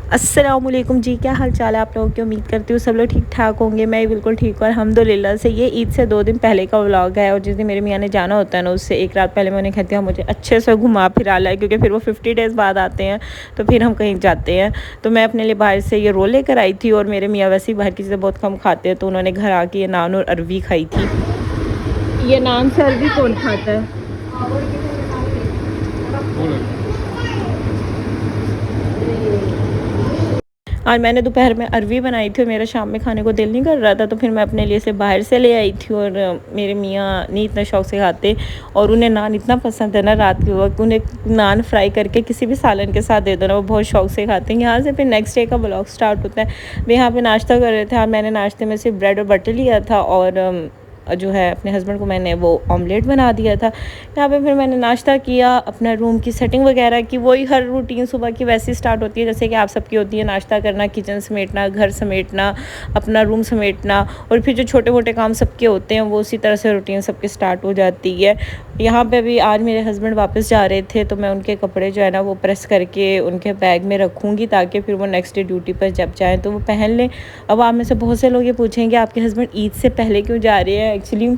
अस्सलामुअलैकुम जी, क्या हाल चाल है आप लोगों की। उम्मीद करती हूँ सब लोग ठीक ठाक होंगे। मैं बिल्कुल ठीक हूँ अल्हम्दुलिल्लाह से। ये ईद से 2 दिन पहले का व्लॉग है और जिस दिन मेरे मियाँ ने जाना होता है ना, उससे एक रात पहले मैं उन्हें कहती हूँ मुझे अच्छे से घुमा फिरा लाए, क्योंकि फिर वो 50 डेज़ बाद आते हैं तो फिर हम कहीं जाते हैं। तो मैं अपने लिए बाहर से ये रोल लेकर आई थी और मेरे मियाँ वैसे ही बाहर की चीज़ें बहुत कम खाते हैं, तो उन्होंने घर आके ये नान और अरवी खाई थी। ये नान से अरवी कौन खाता है? आज मैंने दोपहर में अरवी बनाई थी और मेरा शाम में खाने को दिल नहीं कर रहा था, तो फिर मैं अपने लिए से बाहर से ले आई थी। और मेरे मियाँ नहीं इतना शौक़ से खाते और उन्हें नान इतना पसंद है ना, रात के वक्त उन्हें नान फ्राई करके किसी भी सालन के साथ दे दो ना, वो बहुत शौक़ से खाते हैं। यहाँ से फिर नेक्स्ट डे का व्लॉग स्टार्ट होता है। वे यहाँ पे नाश्ता कर रहे थे और मैंने नाश्ते में सिर्फ ब्रेड और बटर लिया था और जो है अपने हस्बैंड को मैंने वो ऑमलेट बना दिया था। यहाँ पे फिर मैंने नाश्ता किया, अपना रूम की सेटिंग वगैरह की। वही हर रूटीन सुबह की वैसी स्टार्ट होती है जैसे कि आप सबकी होती है, नाश्ता करना, किचन समेटना, घर समेटना, अपना रूम समेटना, और फिर जो छोटे मोटे काम सबके होते हैं वो उसी तरह से रूटीन सबकी स्टार्ट हो जाती है। यहाँ पे भी आज मेरे हस्बैंड वापस जा रहे थे तो मैं उनके कपड़े जो है ना वो प्रेस करके उनके बैग में रखूँगी, ताकि फिर वो नेक्स्ट डे ड्यूटी पर जब जाएँ तो वो पहन लें। अब आप में से बहुत से लोग ये पूछेंगे आपके हस्बैंड ईद से पहले क्यों जा रहे हैं। एक्चुअली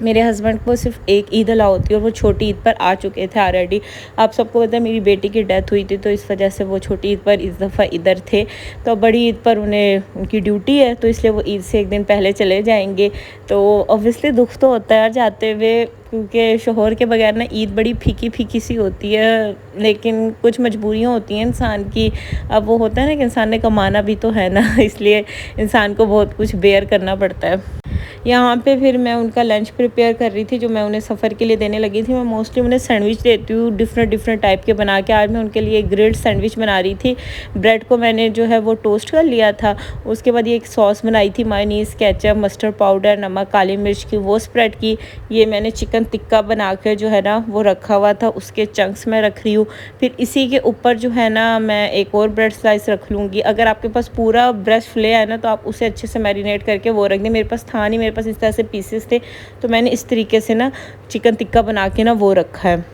मेरे हस्बैंड को सिर्फ एक ईद अलाउ होती है और वो छोटी ईद पर आ चुके थे ऑलरेडी। आप सबको पता है मेरी बेटी की डेथ हुई थी, तो इस वजह से वो छोटी ईद पर इस दफ़ा इधर थे। तो बड़ी ईद पर उन्हें उनकी ड्यूटी है, तो इसलिए वो ईद से एक दिन पहले चले जाएंगे। तो ऑब्वियसली दुख तो होता है यार जाते हुए, क्योंकि शोहर के बगैर ना ईद बड़ी फीकी फीकी सी होती है, लेकिन कुछ मजबूरियाँ होती हैं इंसान की। अब वो होता है ना कि इंसान ने कमाना भी तो है ना, इसलिए इंसान को बहुत कुछ बेयर करना पड़ता है। यहाँ पे फिर मैं उनका लंच प्रिपेयर कर रही थी जो मैं उन्हें सफ़र के लिए देने लगी थी। मैं मोस्टली उन्हें सैंडविच देती हूँ डिफरेंट टाइप के बना के। आज मैं उनके लिए ग्रिल्ड सैंडविच बना रही थी। ब्रेड को मैंने जो है वो टोस्ट कर लिया था। उसके बाद ये एक सॉस बनाई थी, मायोनीज़, केचप, मस्टर्ड पाउडर, नमक, काली मिर्च की, वो स्प्रेड की। ये मैंने चिकन टिक्का बना कर जो है ना वो रखा हुआ था, उसके चंक्स मैं रख रही हूँ। फिर इसी के ऊपर जो है ना मैं एक और ब्रेड स्लाइस रख लूँगी। अगर आपके पास पूरा ब्रेस्ट फिले है ना तो आप उसे अच्छे से मैरिनेट करके वो रख दें। मेरे पास था नहीं, मेरे पास इस तरह से पीसेस थे, तो मैंने इस तरीके से ना चिकन टिक्का बना के ना वो रखा है।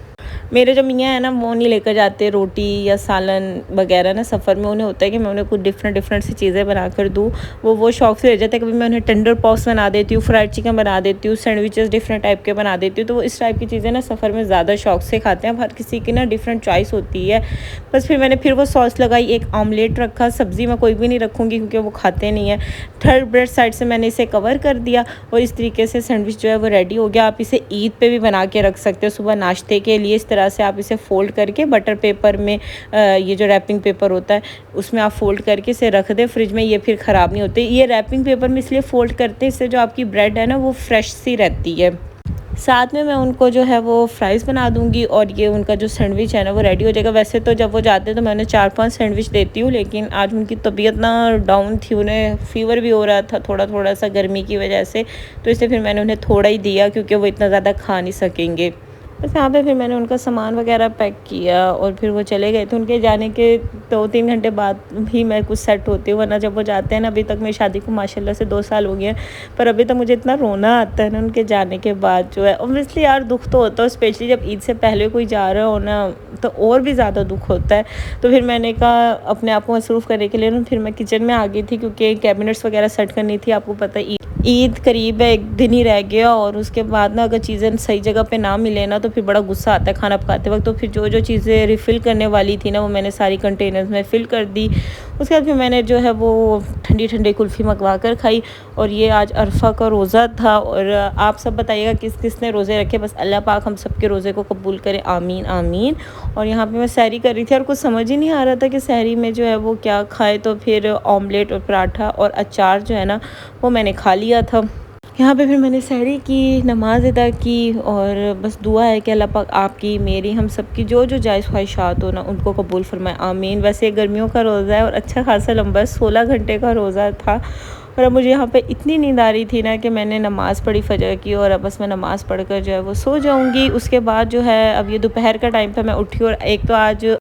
मेरे जो मियाँ हैं ना वो नहीं लेकर जाते रोटी या सालन वगैरह ना सफ़र में। उन्हें होता है कि मैं उन्हें कुछ डिफरेंट सी चीज़ें बना कर दूँ, वो शौक़ से ले जाते हैं। कभी मैं उन्हें टेंडर पॉप्स बना देती हूँ, फ्राइड चिकन बना देती हूँ, सैंडविचेस डिफरेंट टाइप के बना देती हूँ। तो वो इस टाइप की चीज़ें ना सफ़र में ज़्यादा शौक़ से खाते हैं। अब हर किसी की ना डिफरेंट चॉइस होती है। बस फिर मैंने फिर वो सॉस लगाई, एक ऑमलेट रखा। सब्ज़ी मैं कोई भी नहीं रखूँगी क्योंकि वो खाते नहीं हैं। थर्ड ब्रेड साइड से मैंने इसे कवर कर दिया और इस तरीके से सैंडविच जो है वो रेडी हो गया। आप इसे ईद पे भी बना के रख सकते हो सुबह नाश्ते के लिए। इस तरह से आप इसे फ़ोल्ड करके बटर पेपर में ये जो रैपिंग पेपर होता है उसमें आप फ़ोल्ड करके इसे रख दें फ्रिज में। ये फिर ख़राब नहीं होते। ये रैपिंग पेपर में इसलिए फ़ोल्ड करते हैं, इससे जो आपकी ब्रेड है ना वो फ्रेश सी रहती है। साथ में मैं उनको जो है वो फ्राइज़ बना दूँगी और ये उनका जो सैंडविच है ना वो रेडी हो जाएगा। वैसे तो जब वो जाते हैं तो मैं उन्हें 4-5 सैंडविच देती हूँ, लेकिन आज उनकी तबीयत ना डाउन थी, उन्हें फ़ीवर भी हो रहा था थोड़ा सा गर्मी की वजह से, तो इसलिए फिर मैंने उन्हें थोड़ा ही दिया क्योंकि वो इतना ज़्यादा खा नहीं सकेंगे। बस यहाँ पे फिर मैंने उनका सामान वगैरह पैक किया और फिर वो चले गए थे। उनके जाने के 2-3 घंटे बाद भी मैं कुछ सेट होती हूँ, वरना जब वो जाते हैं ना, अभी तक मेरी शादी को माशाल्लाह से 2 साल हो गए हैं, पर अभी तक मुझे इतना रोना आता है ना उनके जाने के बाद जो है। ऑब्वियसली यार दुख तो होता है, स्पेशली जब ईद से पहले कोई जा रहा हो ना तो और भी ज़्यादा दुख होता है। तो फिर मैंने कहा अपने आप को मसरूफ़ करने के लिए ना फिर मैं किचन में आ गई थी, क्योंकि कैबिनेट्स वगैरह सेट करनी थी। आपको पता है ईद करीब है, 1 दिन ही रह गया और उसके बाद ना अगर चीज़ें सही जगह पे ना मिले ना तो फिर बड़ा गुस्सा आता है खाना पकाते वक्त। तो फिर जो चीज़ें रिफ़िल करने वाली थी ना वो मैंने सारी कंटेनर्स में फ़िल कर दी। उसके बाद फिर मैंने जो है वो ठंडी कुल्फ़ी मंगवा कर खाई। और ये आज अरफा का रोज़ा था और आप सब बताइएगा किस किस ने रोज़े रखे। बस अल्लाह पाक हम सबके रोज़े को कबूल करे, आमीन आमीन। और यहाँ पे मैं सहरी कर रही थी और कुछ समझ ही नहीं आ रहा था कि सहरी में जो है वो क्या खाए, तो फिर ऑमलेट और पराठा और अचार जो है ना वो मैंने खा लिया था। यहाँ पे फिर मैंने सहरी की, नमाज अदा की और बस दुआ है कि अल्लाह पाक आपकी, मेरी, हम सबकी जो जायज़ ख्वाहिशात हो ना उनको कबूल फरमाए, आमीन। वैसे गर्मियों का रोज़ा है और अच्छा खासा लंबा 16 घंटे का रोज़ा था। और अब मुझे यहाँ पे इतनी नींद आ रही थी ना कि मैंने नमाज़ पढ़ी फजर की और अब बस मैं नमाज़ पढ़कर जो है वो सो जाऊँगी। उसके बाद जो है अब ये दोपहर का टाइम था, मैं उठी और एक तो आज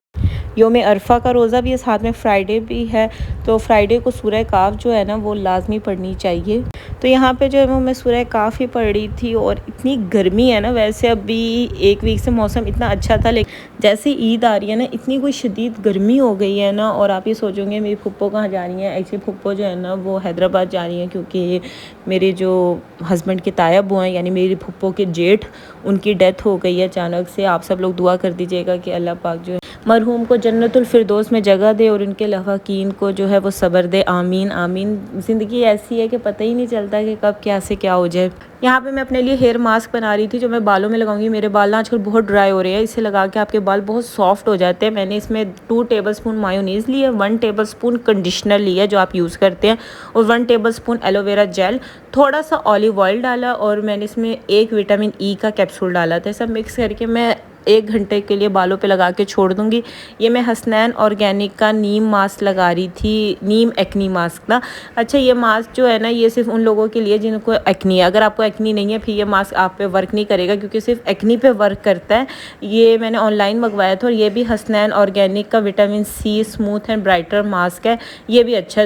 योम अरफा का रोज़ा भी है, साथ में फ्राइडे भी है, तो फ्राइडे को सूरह काफ जो है ना वो लाजमी पढ़नी चाहिए। तो यहाँ पे जो है वो मैं सूरह काफ़ ही पढ़ रही थी और इतनी गर्मी है ना, वैसे अभी 1 वीक से मौसम इतना अच्छा था, लेकिन जैसे ईद आ रही है ना इतनी कोई शदीद गर्मी हो गई है ना। और आप ये सोचोगे मेरी फुप्पो कहाँ जा रही हैं, एक्चुअली फुप्पो जो है ना वो हैदराबाद जा रही हैं, क्योंकि मेरे जो हस्बैंड के ताया बुआ हैं यानी मेरी फुप्पो के जेठ, उनकी डेथ हो गई है अचानक से। आप सब लोग दुआ कर दीजिएगा कि अल्लाह पाक जो है मरहूम को जन्नतुल फिरदौस में जगह दे और उनके लवाकीन को जो है वो सब्र दे। आमीन आमीन। ज़िंदगी ऐसी है कि पता ही नहीं चलता कि कब क्या से क्या हो जाए। यहाँ पे मैं अपने लिए हेयर मास्क बना रही थी जो मैं बालों में लगाऊंगी। मेरे बाल ना आजकल बहुत ड्राई हो रहे हैं, इसे लगा के आपके बाल बहुत सॉफ्ट हो जाते हैं। मैंने इसमें 2 टेबलस्पून मायोनीज़ ली है, 1 टेबलस्पून कंडीशनर लिया है जो आप यूज़ करते हैं, और 1 टेबलस्पून एलोवेरा जेल, थोड़ा सा ऑलिव ऑयल डाला, और मैंने इसमें 1 विटामिन ई का कैप्सूल डाला था। सब मिक्स करके मैं 1 घंटे के लिए बालों पे लगा के छोड़ दूँगी। ये मैं हसनैन ऑर्गेनिक का नीम मास्क लगा रही थी, नीम एक्नी मास्क ना। अच्छा, ये मास्क जो है ना ये सिर्फ उन लोगों के लिए जिनको एक्नी है। अगर आपको एक्नी नहीं है फिर ये मास्क आप पे वर्क नहीं करेगा, क्योंकि सिर्फ एक्नी पे वर्क करता है। ये मैंने ऑनलाइन मंगवाया था और ये भी हसनैन ऑर्गेनिक का vitamin C smooth and brighter mask है। ये भी अच्छा,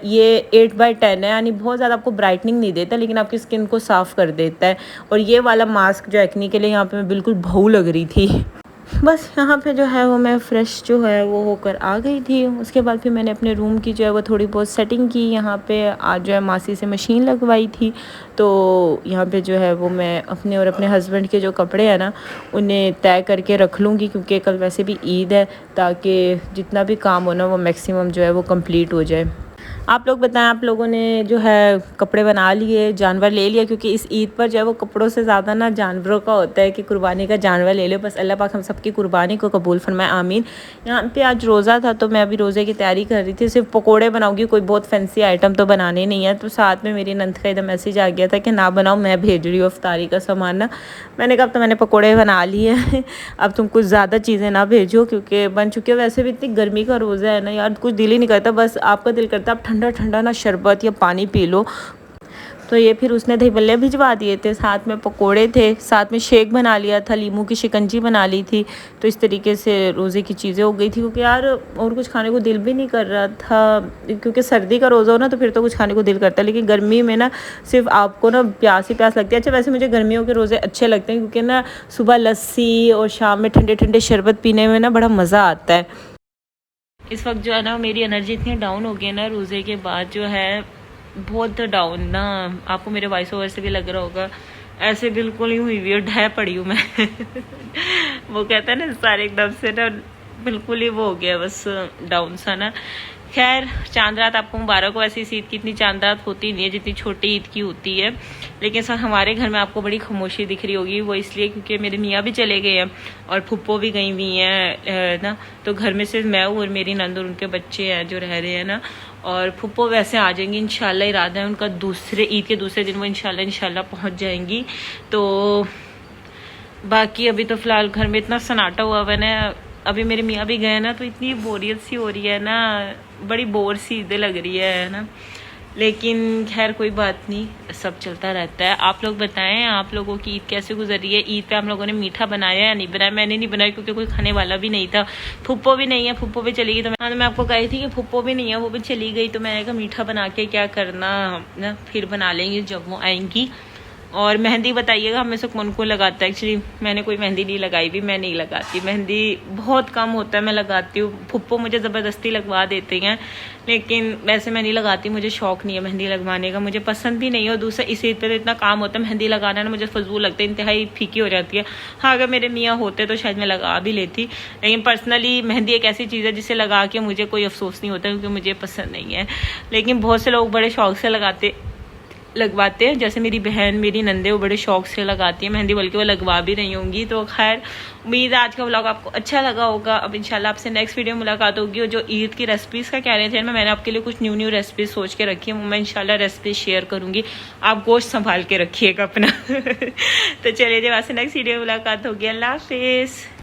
ये 8/10 है, यानी बहुत ज़्यादा आपको ब्राइटनिंग नहीं देता लेकिन आपकी स्किन को साफ़ कर देता है। और ये वाला मास्क जो एक्नी के लिए, यहाँ पे मैं बिल्कुल बहू लग रही थी। बस यहाँ पे जो है वो मैं फ़्रेश जो है वो होकर आ गई थी। उसके बाद फिर मैंने अपने रूम की जो है वो थोड़ी बहुत सेटिंग की। यहाँ पे आज जो है मासी से मशीन लगवाई थी, तो यहाँ पे जो है वो मैं अपने और अपने हस्बैंड के जो कपड़े हैं ना उन्हें तय करके रख लूँगी, क्योंकि कल वैसे भी ईद है, ताकि जितना भी काम हो ना वो मैक्सिमम जो है वो कंप्लीट हो जाए। आप लोग बताएं, आप लोगों ने जो है कपड़े बना लिए, जानवर ले लिया? क्योंकि इस ईद पर जो है वो कपड़ों से ज़्यादा ना जानवरों का होता है कि कुर्बानी का जानवर ले लो। बस अल्लाह पाक हम सबकी कुर्बानी को कबूल फरमाए, आमीन। यहाँ पे आज रोज़ा था तो मैं अभी रोज़े की तैयारी कर रही थी। सिर्फ पकोड़े बनाऊंगी, कोई बहुत फैंसी आइटम तो बनाने नहीं है। तो साथ में मेरी नंद का इधर मैसेज आ गया था कि ना बनाओ, मैं भेज रही हूँ अफ्तारी का सामान ना। मैंने कहा अब तो मैंने पकोड़े बना लिए हैं, अब तुम कुछ ज़्यादा चीज़ें ना भेजो क्योंकि बन चुके हो। वैसे भी इतनी गर्मी का रोज़ा है ना यार, कुछ दिल ही नहीं करता, बस आपका दिल करता आप ठंडा ठंडा ना शरबत या पानी पी लो। तो ये फिर उसने दही बल्ले भिजवा दिए थे, साथ में पकोड़े थे, साथ में शेक बना लिया था, लीमू की शिकंजी बना ली थी। तो इस तरीके से रोज़े की चीज़ें हो गई थी, क्योंकि यार और कुछ खाने को दिल भी नहीं कर रहा था। क्योंकि सर्दी का रोज़ा हो ना तो फिर तो कुछ खाने को दिल करता है, लेकिन गर्मी में ना सिर्फ आपको ना प्यास ही प्यास लगती है। अच्छा, वैसे मुझे गर्मियों के रोज़े अच्छे लगते हैं, क्योंकि ना सुबह लस्सी और शाम में ठंडे ठंडे शरबत पीने में ना बड़ा मज़ा आता है। इस वक्त जो है ना मेरी एनर्जी इतनी डाउन हो गई है ना रोज़े के बाद, जो है बहुत डाउन ना। आपको मेरे वॉइस ओवर से भी लग रहा होगा, ऐसे बिल्कुल ही हुई है, ढह पड़ी हूँ मैं। वो कहता है ना सारे एकदम से ना बिल्कुल ही वो हो गया, बस डाउन सा ना। खैर, चांद रात आपको मुबारक हो। ऐसी इस ईद की इतनी चांद रात होती नहीं है जितनी छोटी ईद की होती है, लेकिन सर हमारे घर में आपको बड़ी खामोशी दिख रही होगी। वो इसलिए क्योंकि मेरे मियाँ भी चले गए हैं और फुप्पो भी गई हुई हैं ना। तो घर में सिर्फ मैं हूँ और मेरी नंद और उनके बच्चे हैं जो रह रहे हैं ना। और फुप्पो वैसे आ जाएंगी इंशाल्लाह, इरादा है उनका ईद के दूसरे दिन वो इंशाल्लाह पहुँच जाएंगी। तो बाकी अभी तो फ़िलहाल घर में इतना सन्नाटा हुआ हुआ ना। अभी मेरे मियाँ भी गए ना तो इतनी बोरियत सी हो रही है ना, बड़ी बोर सी ईद लग रही है ना। लेकिन खैर कोई बात नहीं, सब चलता रहता है। आप लोग बताएं, आप लोगों की ईद कैसे गुजर रही है? ईद पे आप लोगों ने मीठा बनाया या नहीं बनाया? मैंने नहीं बनाया क्योंकि कोई खाने वाला भी नहीं था। फुप्पो भी नहीं है, फुप्पो भी चली गई। तो मैं आपको कही थी कि फुप्पो भी नहीं है, वो भी चली गई। तो मैंने कहा मीठा बना के क्या करना ना, फिर बना लेंगे जब वो आएंगी। और मेहंदी बताइएगा हमें से कौन कौन लगाता है। एक्चुअली मैंने कोई मेहंदी नहीं लगाई भी, मैं नहीं लगाती मेहंदी, बहुत कम होता है मैं लगाती हूँ। फुप्पो मुझे ज़बरदस्ती लगवा देते हैं, लेकिन वैसे मैं नहीं लगाती, मुझे शौक नहीं है मेहंदी लगवाने का, मुझे पसंद भी नहीं है। और दूसरा इस ईद पर इतना काम होता है, मेहंदी लगाना ना मुझे फजूल लगता है, इंतहाई फीकी हो जाती है। हाँ, अगर मेरे मियाँ होते तो शायद मैं लगा भी लेती, लेकिन पर्सनली मेहंदी एक ऐसी चीज़ है जिसे लगा के मुझे कोई अफसोस नहीं होता, क्योंकि मुझे पसंद नहीं है। लेकिन बहुत से लोग बड़े शौक से लगवाते हैं, जैसे मेरी बहन, मेरी नंदे, वो बड़े शौक से लगाती है मेहंदी, बल्कि वो लगवा भी रही होंगी। तो खैर, उम्मीद है आज का व्लॉग आपको अच्छा लगा होगा। अब इंशाल्लाह आपसे नेक्स्ट वीडियो में मुलाकात होगी। और जो ईद की रेसिपीज़ का कह रहे थे मैंने आपके लिए कुछ न्यू रेसिपीज़ सोच के रखी है, मैं इंशाल्लाह रेसिपी शेयर करूँगी। आप गोश्त संभाल के रखिएगा अपना। तो चलिए, जब आपसे नेक्स्ट वीडियो में मुलाकात होगी। अल्लाह हाफिज़।